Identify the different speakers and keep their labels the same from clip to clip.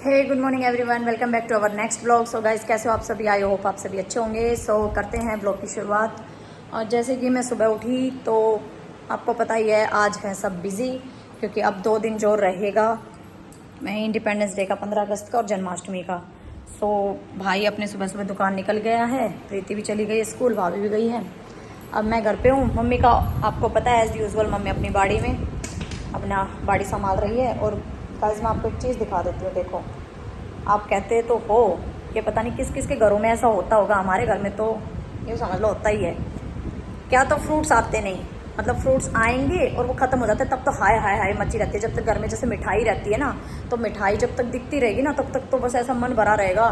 Speaker 1: Hey good morning everyone, welcome back to our next blog. So guys, कैसे हो आप सभी? आई होप आप सभी अच्छे होंगे। सो करते हैं ब्लॉग की शुरुआत। और जैसे कि मैं सुबह उठी तो आपको पता ही है आज है सब बिज़ी, क्योंकि अब 2 दिन जो रहेगा मैं इंडिपेंडेंस डे का 15 अगस्त का और जन्माष्टमी का। सो भाई अपने सुबह सुबह दुकान निकल गया है, प्रीति भी चली गई है स्कूल, भाभी भी गई है। अब मैं घर पे हूँ। मम्मी का आपको पता है एज़ यूजुअल मम्मी अपनी बाड़ी में अपना बाड़ी संभाल रही है। और गाइस मैं आपको एक चीज़ दिखा देती हूँ। देखो, आप कहते तो हो कि पता नहीं किस किस के घरों में ऐसा होता होगा, हमारे घर में तो ये समझ लो होता ही है। क्या तो फ्रूट्स आते नहीं, मतलब फ्रूट्स आएंगे और वो ख़त्म हो जाते हैं, तब तो हाय हाय हाय मची रहती है। जब तक घर में जैसे मिठाई रहती है ना, तो मिठाई जब तक दिखती रहेगी ना तब तक तो बस ऐसा मन भरा रहेगा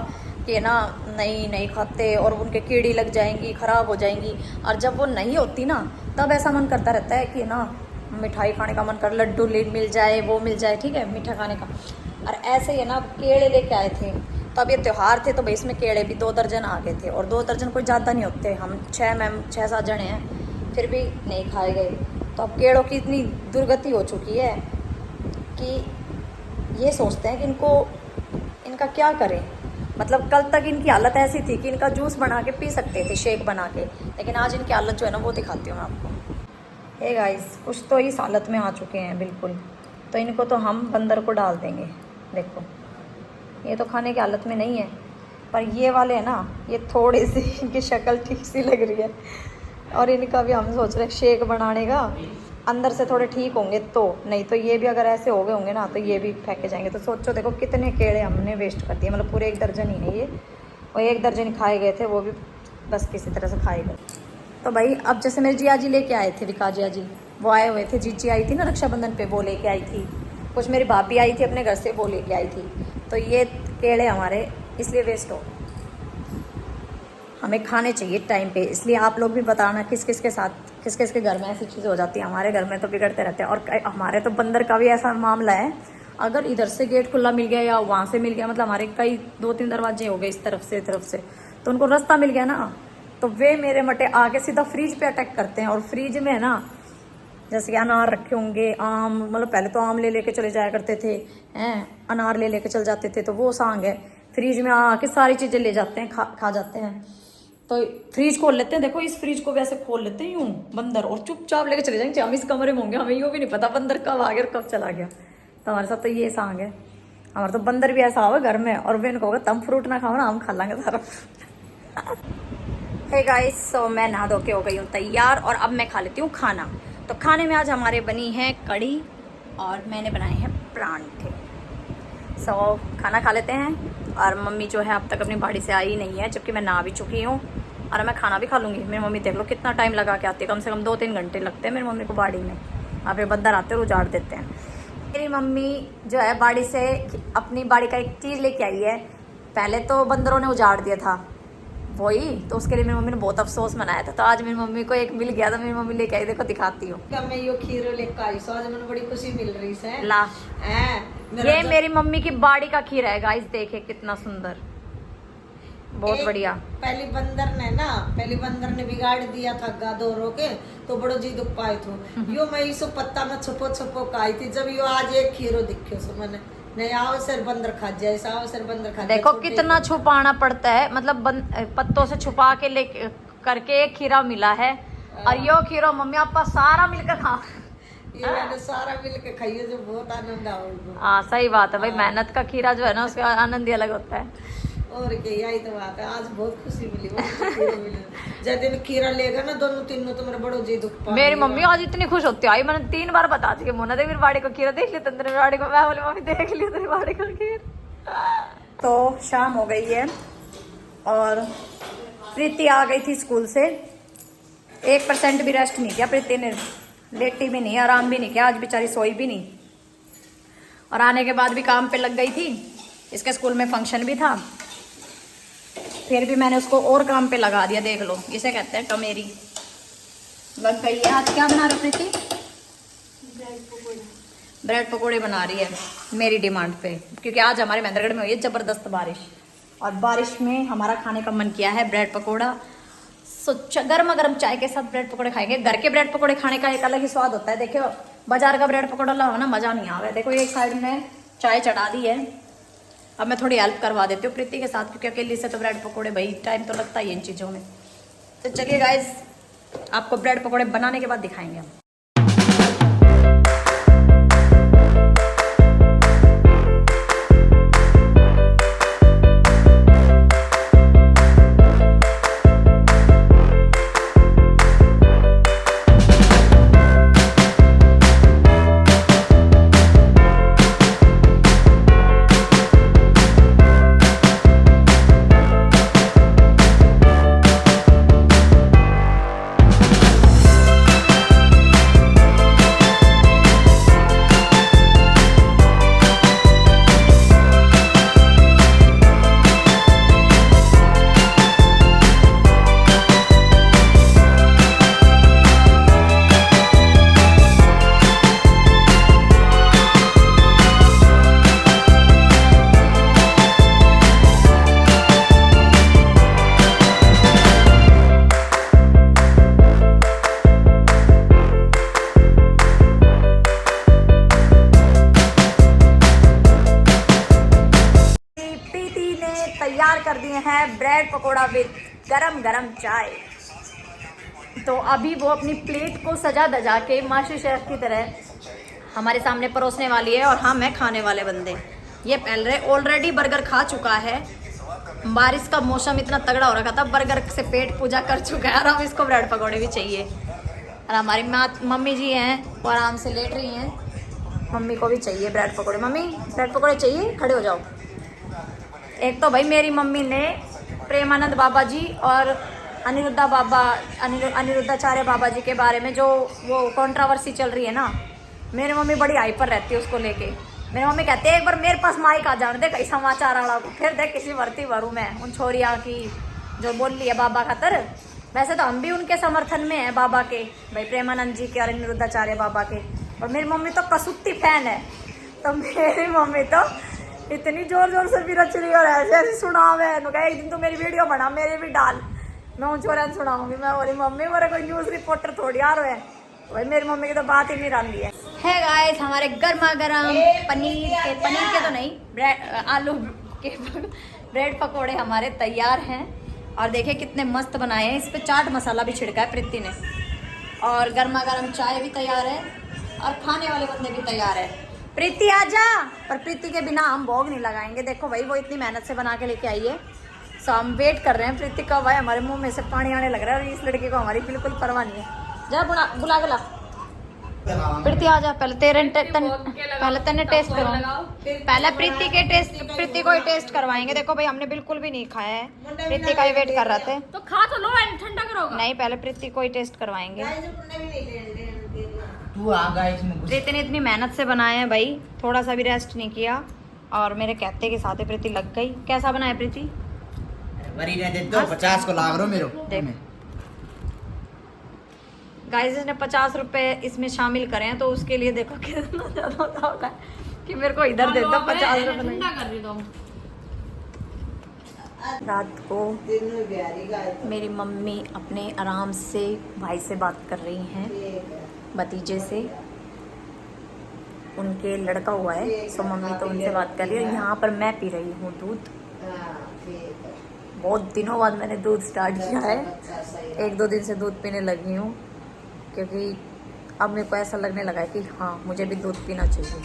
Speaker 1: कि ना नहीं नहीं खाते, और उनके कीड़ी लग जाएंगी, ख़राब हो जाएंगी। और जब वो नहीं होती ना तब ऐसा मन करता रहता है कि ना मिठाई खाने का मन कर, लड्डू मिल जाए, वो मिल जाए, ठीक है, मीठा खाने का। और ऐसे ही है ना, केले लेके आए थे तो अब ये त्यौहार थे तो भाई इसमें केले भी 2 दर्जन आ गए थे। और 2 दर्जन कोई ज़्यादा नहीं होते, हम 6-7 जने हैं, फिर भी नहीं खाए गए। तो अब केलों की इतनी दुर्गति हो चुकी है कि ये सोचते हैं कि इनका क्या करें। मतलब कल तक इनकी हालत ऐसी थी कि इनका जूस बना के पी सकते थे, शेक बना के, लेकिन आज इनकी हालत जो है ना वो दिखाती हूँ मैं आपको। हे गाइस, कुछ तो इस हालत में आ चुके हैं बिल्कुल। तो इनको तो हम बंदर को डाल देंगे। देखो, ये तो खाने की हालत में नहीं है, पर ये वाले है ना, ये थोड़ी सी इनकी शक्ल ठीक सी लग रही है। और इनका भी हम सोच रहे हैं शेक बनाने का, अंदर से थोड़े ठीक होंगे तो, नहीं तो ये भी अगर ऐसे हो गए होंगे ना तो ये भी फेंके जाएंगे। तो सोचो, देखो कितने केले हमने वेस्ट कर दिए, मतलब पूरे 1 दर्जन ही है ये, और 1 दर्जन खाए गए थे, वो भी बस किसी तरह से खाए गए। तो भाई अब जैसे मेरे जिया जी लेके आए थे, विकास जिया जी, वो आए हुए थे। जीजी आई थी ना रक्षाबंधन पे, वो लेके आई थी। कुछ मेरी भाभी आई थी अपने घर से, वो लेके आई थी। तो ये केले हमारे इसलिए वेस्ट हो, हमें खाने चाहिए टाइम पे। इसलिए आप लोग भी बताना किस किस के साथ, किस किस के घर में ऐसी चीज़ें हो जाती हैं। हमारे घर में तो बिगड़ते रहते हैं। और हमारे तो बंदर का भी ऐसा मामला है, अगर इधर से गेट खुला मिल गया या वहाँ से मिल गया, मतलब हमारे कई 2-3 दरवाजे हो गए इस तरफ से, तो उनको रास्ता मिल गया ना, तो वे मेरे मटे आके सीधा फ्रिज पे अटैक करते हैं। और फ्रिज में है ना, जैसे कि अनार रखे होंगे, आम, मतलब पहले तो आम ले लेके चले जाया करते थे, हैं, अनार ले लेके चल जाते थे, तो वो सांग है फ्रिज में आके सारी चीज़ें ले जाते हैं, खा जाते हैं। तो फ्रिज खोल लेते हैं, देखो इस फ्रिज को वैसे खोल लेते हैं यूं बंदर, और चुपचाप लेके चले जाएंगे। हम इस कमरे में होंगे, हमें यूँ भी नहीं पता बंदर कब आ गया और कब चला गया। तो हमारे साथ तो ये सांग है। हमारा तो बंदर भी ऐसा होगा घर में, और वे इनको होगा तुम फ्रूट ना खाओ ना, हम खा लेंगे सारा। हे गाइस, सो मैं नहा धो के हो गई हूँ तैयार, और अब मैं खा लेती हूँ खाना। तो खाने में आज हमारे बनी है कड़ी, और मैंने बनाए हैं परांठे। सो खाना खा लेते हैं। और मम्मी जो है अब तक अपनी बाड़ी से आई नहीं है, जबकि मैं नहा भी चुकी हूँ, और मैं खाना भी खा लूँगी। मेरी मम्मी देख लो कितना टाइम लगा के आती है, कम से कम 2-3 घंटे लगते हैं मेरी मम्मी को बाड़ी में। वहाँ पे बंदर आते हैं और उजाड़ देते हैं। मेरी मम्मी जो है बाड़ी से अपनी बाड़ी का एक चीज़ लेके आई है। पहले तो बंदरों ने उजाड़ दिया था वही, तो उसके लिए मेरी मम्मी ने बहुत अफसोस मनाया था। तो आज मेरी मम्मी को एक मिल गया था, मेरी मम्मी लेके आई, देखो दिखाती हूँ।
Speaker 2: मैं यो खीर लेकर आई, सो आज मैंने बड़ी खुशी मिल रही है।
Speaker 1: ला, ये मेरी मम्मी की बाड़ी का खीर है गाइस, देखे कितना सुंदर, बहुत बढ़िया।
Speaker 2: पहली बंदर ने बिगाड़ दिया था गादोरों के, तो बड़ो जी दुख पाए थे। यो मैं इसो पत्ता में छुपो खाई थी, जब यो आज एक खीरो दिखे सो मैंने नहीं आओ सर बंदर खा जाए, आओ सर बंदर खा जाए।
Speaker 1: देखो कितना छुपाना पड़ता है, मतलब पत्तों से छुपा के ले करके एक खीरा मिला है। और यो खीरो मम्मी आपका सारा मिलकर खा,
Speaker 2: ये मैंने सारा मिलकर खाइए, जो बहुत आनंद आओगे।
Speaker 1: हाँ सही बात है भाई, मेहनत का खीरा जो है ना उसका आनंद ही अलग होता है।
Speaker 2: और क्या, यही तो बात है। आज बहुत खुशी मिली, जब दिन खीरा लेगा ना दोनों तीनों, तो मेरा बड़ो जी दुख पा।
Speaker 1: मेरी मम्मी आज इतनी खुश होती आई, मैंने 3 बार बता दी कि मोना देख मेरी बाड़ी को खीरा देख लिया तेरी बाड़ी को। मैं बोली मम्मी देख लिया तेरी बाड़ी का खीर। तो शाम हो गई है और प्रीति आ गई थी स्कूल से। 1% भी रेस्ट नहीं किया प्रीति ने, लेटी भी नहीं, आराम भी नहीं किया, आज बेचारी सोई भी नहीं। और आने के बाद भी काम पे लग गई थी, इसके स्कूल में फंक्शन भी था, फिर भी मैंने उसको और काम पे लगा दिया। देख लो, इसे कहते हैं टमेरी। लग गई है। आज क्या बना रही प्रीति? ब्रेड पकोड़े बना रही है मेरी डिमांड पे, क्योंकि आज हमारे महेंद्रगढ़ में हुई है ज़बरदस्त बारिश, और बारिश में हमारा खाने का मन किया है ब्रेड पकोड़ा। सो गर्मा गर्म चाय के साथ ब्रेड पकोड़े खाएंगे। घर के ब्रेड पकोड़े खाने का एक अलग ही स्वाद होता है। देखो बाजार का ब्रेड पकोड़ा लाओ ना, मज़ा नहीं आवे। देखो एक साइड में चाय चढ़ा दी है, अब मैं थोड़ी हेल्प करवा देती हूँ प्रीति के साथ, क्योंकि अकेली से तो ब्रेड पकोड़े भाई टाइम तो लगता ही है इन चीज़ों में। तो चलिए गाइस, आपको ब्रेड पकोड़े बनाने के बाद दिखाएंगे हम। तैयार कर दिए हैं ब्रेड पकोड़ा विद गरम गरम चाय। तो अभी वो अपनी प्लेट को सजा दजा के मास्टर शेफ की तरह हमारे सामने परोसने वाली है, और हम हैं खाने वाले बंदे। ये पहले ऑलरेडी बर्गर खा चुका है, बारिश का मौसम इतना तगड़ा हो रखा था, बर्गर से पेट पूजा कर चुका है, और अब इसको ब्रेड पकोड़े भी चाहिए। और हमारी मम्मी जी हैं वो आराम से लेट रही हैं, मम्मी को भी चाहिए ब्रेड पकोड़े। मम्मी ब्रेड पकोड़े चाहिए, खड़े हो जाओ। एक तो भाई मेरी मम्मी ने प्रेमानंद बाबा जी और अनिरुद्धाचार्य बाबा जी के बारे में जो वो कंट्रोवर्सी चल रही है ना, मेरी मम्मी बड़ी हाइपर रहती है उसको लेके। मेरी मम्मी कहते हैं एक बार मेरे पास माइक आ जाने दे कई समाचार वाला को, फिर देख किसी भर्ती भरूँ मैं उन छोरिया की जो बोल रही है बाबा खातर। वैसे तो हम भी उनके समर्थन में है बाबा के, भाई प्रेमानंद जी के और अनिरुद्धाचार्य बाबा के। और मेरी मम्मी तो कसूती फैन है, तो मेरी मम्मी तो इतनी जोर जोर से भी रच रही और ऐसे ऐसे सुनावे। एक दिन तो मेरी वीडियो बना, मेरे भी डाल, मैं उन छोरा सुनाऊंगी। मैं बोली मम्मी मेरे कोई न्यूज़ रिपोर्टर थोड़ी आ रहे हैं, भाई मेरी मम्मी की तो बात ही नहीं रही है गाइस। हमारे गर्मा गर्म पनीर के तो नहीं, आलू के ब्रेड पकोड़े हमारे तैयार हैं। और देखिए कितने मस्त बनाए हैं, इस पर चाट मसाला भी छिड़का है प्रीति ने, और गर्मा गर्म चाय भी तैयार है, और खाने वाले बंदे भी तैयार है। प्रीति आजा, पर प्रीति के बिना हम भोग नहीं लगाएंगे। देखो भाई वो इतनी मेहनत से बना के लेके आई है, सो हम वेट कर रहे हैं प्रीति का। भाई हमारे मुंह में से पानी आने लग रहा है, और इस लड़के को हमारी बिल्कुल परवाह नहीं है। जा बुला बुला प्रीति आजा, पहले तेने टेस्ट करो, पहले प्रीति को ही टेस्ट करवाएंगे। देखो भाई हमने बिल्कुल भी नहीं खाया है, प्रीति का ही वेट कर रहे थे।
Speaker 3: तो खा तो लो, ठंडा करोगे।
Speaker 1: नहीं, पहले प्रीति को ही टेस्ट करवाएंगे। प्रीति ने इतनी मेहनत से बनाया है भाई, थोड़ा सा भी रेस्ट नहीं किया, और मेरे कहते के साथ प्रीति लग गई। कैसा बनाया प्रीति?
Speaker 4: 50 को लाग रहा मेरे
Speaker 1: देख गाइस, इसने 50 रुपए इसमें शामिल करे हैं, तो उसके लिए देखो कितना ज्यादा होता है कि मेरे को इधर दे दो 50 रुपए।
Speaker 3: ठंडा कर रही तुम।
Speaker 1: रात को मेरी मम्मी अपने आराम से भाई से बात कर रही हैं, भतीजे से, उनके लड़का हुआ है, सो मम्मी तो उनसे बात कर रही है। यहाँ पर मैं पी रही हूँ दूध। बहुत दिनों बाद मैंने दूध स्टार्ट किया है, 1-2 दिन से दूध पीने लगी हूँ, क्योंकि अब मेरे को ऐसा लगने लगा है कि हाँ मुझे भी दूध पीना चाहिए।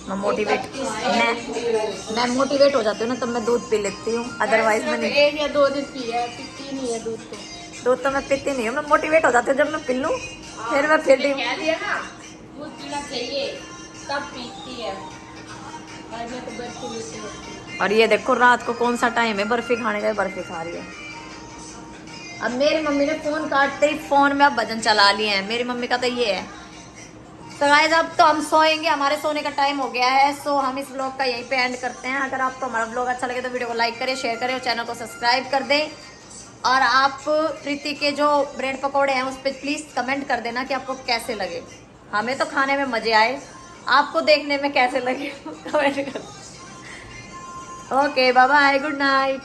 Speaker 1: मैं मोटिवेट हो जाती हूँ ना, तब मैं दूध पी लेती हूँ, अदरवाइज मैं नहीं।
Speaker 3: 1 या 2 दिन पिया, पीती नहीं है दूध
Speaker 1: तो मैं पीती नहीं हूँ, मैं मोटिवेट हो जाती हूँ जब मैं पी लूँ, फिर मैं फिर
Speaker 3: कह दिया ना दूध पीना चाहिए तब पीती है। और मैं तो बर्फी लेती हूँ।
Speaker 1: और ये देखो रात को कौन सा टाइम है बर्फी खाने का, बर्फी खा रही है। अब मेरी मम्मी ने फोन काटते ही फोन में अब भजन चला लिए हैं, मेरी मम्मी का तो ये है। तो गाइस अब तो हम सोएंगे, हमारे सोने का टाइम हो गया है, सो हम इस व्लॉग का यहीं पे एंड करते हैं। अगर आपको हमारा व्लॉग अच्छा लगे तो वीडियो को लाइक करें, शेयर करें और चैनल को सब्सक्राइब कर दें। और आप प्रीति के जो ब्रेड पकौड़े हैं उस पर प्लीज़ कमेंट कर देना कि आपको कैसे लगे। हमें तो खाने में मज़े आए, आपको देखने में कैसे लगे कमेंट कर। Okay bye bye, good night.